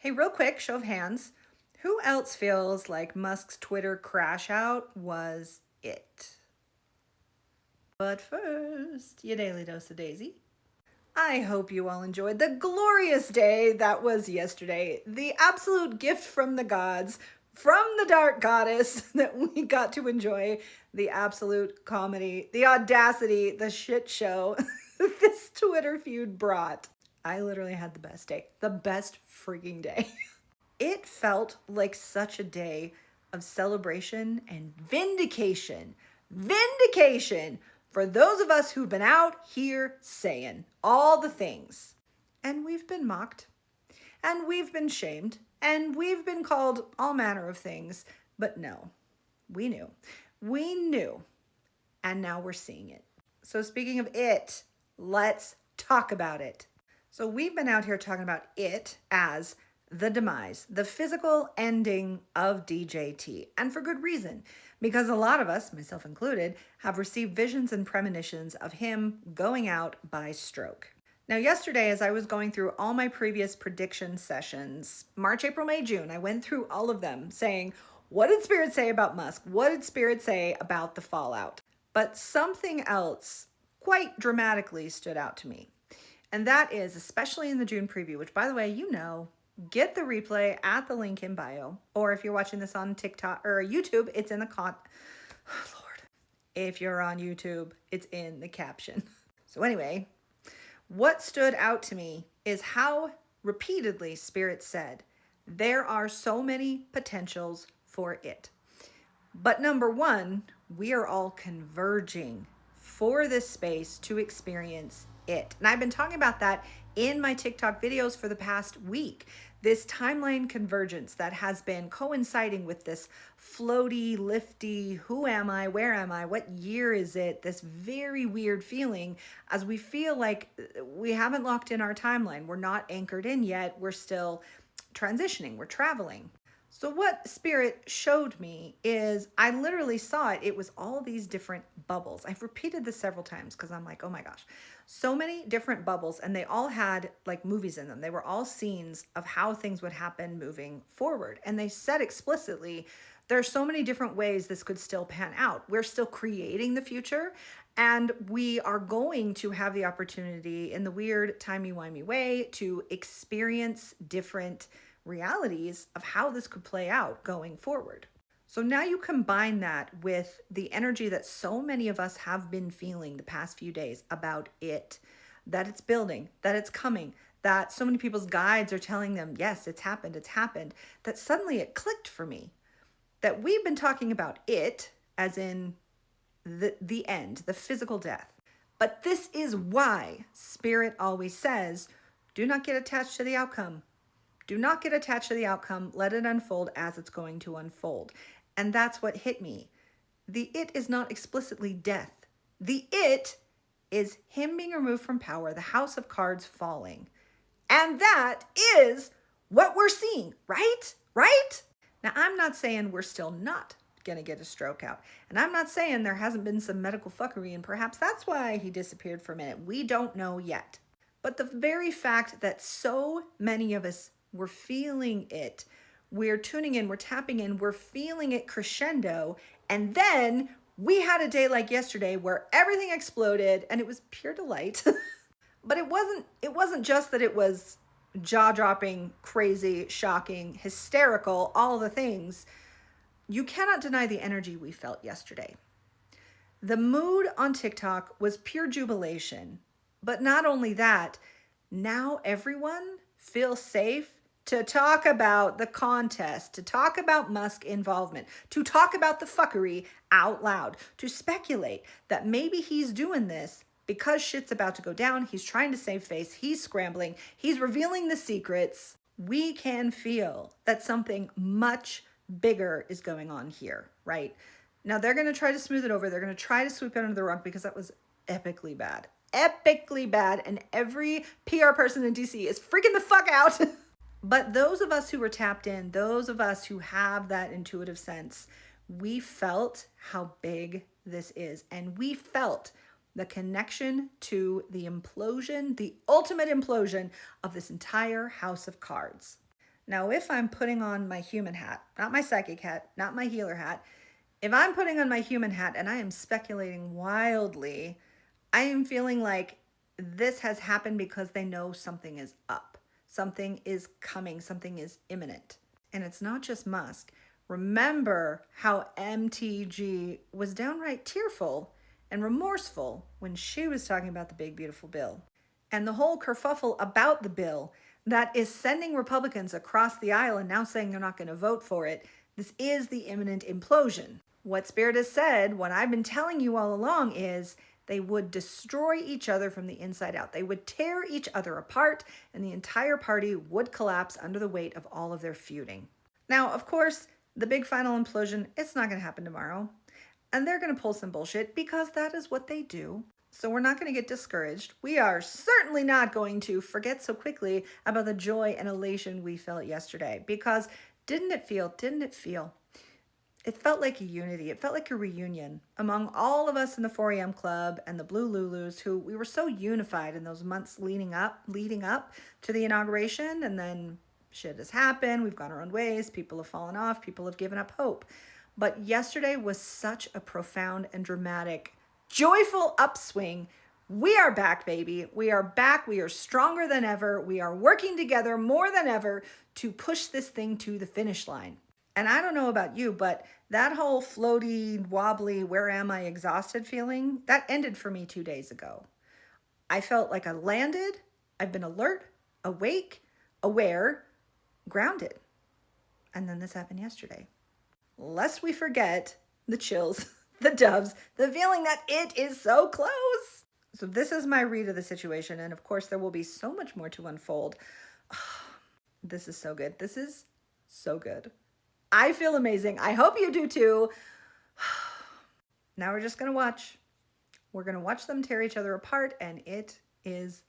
Hey, real quick, show of hands. Who else feels like Musk's Twitter crash out was it? But first, your daily dose of Daisy. I hope you all enjoyed the glorious day that was yesterday. The absolute gift from the gods, from the dark goddess, that we got to enjoy the absolute comedy, the audacity, the shit show this Twitter feud brought. I literally had the best day, the best freaking day. It felt like such a day of celebration and vindication. Vindication for those of us who've been out here saying all the things. And we've been mocked, and we've been shamed, and we've been called all manner of things. But no, we knew. We knew. And now we're seeing it. So speaking of it, let's talk about it. So we've been out here talking about it as the demise, the physical ending of DJT, and for good reason, because a lot of us, myself included, have received visions and premonitions of him going out by stroke. Now, yesterday, as I was going through all my previous prediction sessions, March, April, May, June, I went through all of them saying, what did Spirit say about Musk? What did Spirit say about the fallout? But something else quite dramatically stood out to me. And that is, especially in the June preview, which, by the way, you know, get the replay at the link in bio. Or if you're watching this on TikTok or YouTube, it's in the Lord. If you're on YouTube, it's in the caption. So anyway, what stood out to me is how repeatedly Spirit said, there are so many potentials for it. But number one, we are all converging for this space to experience it. And I've been talking about that in my TikTok videos for the past week. This timeline convergence that has been coinciding with this floaty, lifty, who am I, where am I, what year is it, this very weird feeling as we feel like we haven't locked in our timeline. We're not anchored in yet. We're still transitioning. We're traveling. So what Spirit showed me is I literally saw it. It was all these different bubbles. I've repeated this several times because I'm like, oh my gosh, so many different bubbles, and they all had like movies in them. They were all scenes of how things would happen moving forward. And they said explicitly, there are so many different ways this could still pan out. We're still creating the future, and we are going to have the opportunity in the weird timey-wimey way to experience different realities of how this could play out going forward. So now you combine that with the energy that so many of us have been feeling the past few days about it, that it's building, that it's coming, that so many people's guides are telling them, yes, it's happened, that suddenly it clicked for me that we've been talking about it as in the end, the physical death. But this is why Spirit always says, do not get attached to the outcome. Do not get attached to the outcome. Let it unfold as it's going to unfold. And that's what hit me. The it is not explicitly death. The it is him being removed from power, the house of cards falling. And that is what we're seeing, right? Right? Now, I'm not saying we're still not going to get a stroke out. And I'm not saying there hasn't been some medical fuckery and perhaps that's why he disappeared for a minute. We don't know yet. But the very fact that so many of us we're feeling it. We're tuning in, we're tapping in, we're feeling it crescendo. And then we had a day like yesterday where everything exploded and it was pure delight. But it wasn't just that it was jaw-dropping, crazy, shocking, hysterical, all the things. You cannot deny the energy we felt yesterday. The mood on TikTok was pure jubilation. But not only that, now everyone feels safe to talk about the contest, to talk about Musk involvement, to talk about the fuckery out loud, to speculate that maybe he's doing this because shit's about to go down. He's trying to save face. He's scrambling. He's revealing the secrets. We can feel that something much bigger is going on here, right? Now they're going to try to smooth it over. They're going to try to sweep it under the rug because that was epically bad. Epically bad. And every PR person in DC is freaking the fuck out. But those of us who were tapped in, those of us who have that intuitive sense, we felt how big this is. And we felt the connection to the implosion, the ultimate implosion of this entire house of cards. Now, if I'm putting on my human hat, not my psychic hat, not my healer hat, if I'm putting on my human hat and I am speculating wildly, I am feeling like this has happened because they know something is up. Something is coming, something is imminent. And it's not just Musk. Remember how MTG was downright tearful and remorseful when she was talking about the big, beautiful bill. And the whole kerfuffle about the bill that is sending Republicans across the aisle and now saying they're not going to vote for it. This is the imminent implosion. What Spirit has said, what I've been telling you all along, is they would destroy each other from the inside out. They would tear each other apart, and the entire party would collapse under the weight of all of their feuding. Now, of course, the big final implosion, it's not going to happen tomorrow. And they're going to pull some bullshit because that is what they do. So we're not going to get discouraged. We are certainly not going to forget so quickly about the joy and elation we felt yesterday, because didn't it feel? It felt like a unity. It felt like a reunion among all of us in the 4am Club and the Blue Lulus, who we were so unified in those months leading up to the inauguration. And then shit has happened. We've gone our own ways. People have fallen off. People have given up hope. But yesterday was such a profound and dramatic, joyful upswing. We are back, baby. We are back. We are stronger than ever. We are working together more than ever to push this thing to the finish line. And I don't know about you, but that whole floaty, wobbly, where am I, exhausted feeling, that ended for me 2 days ago. I felt like I landed. I've been alert, awake, aware, grounded. And then this happened yesterday. Lest we forget the chills, the doves, the feeling that it is so close. So this is my read of the situation. And of course, there will be so much more to unfold. This is so good. This is so good. I feel amazing. I hope you do too. Now we're just going to watch. We're going to watch them tear each other apart, and it is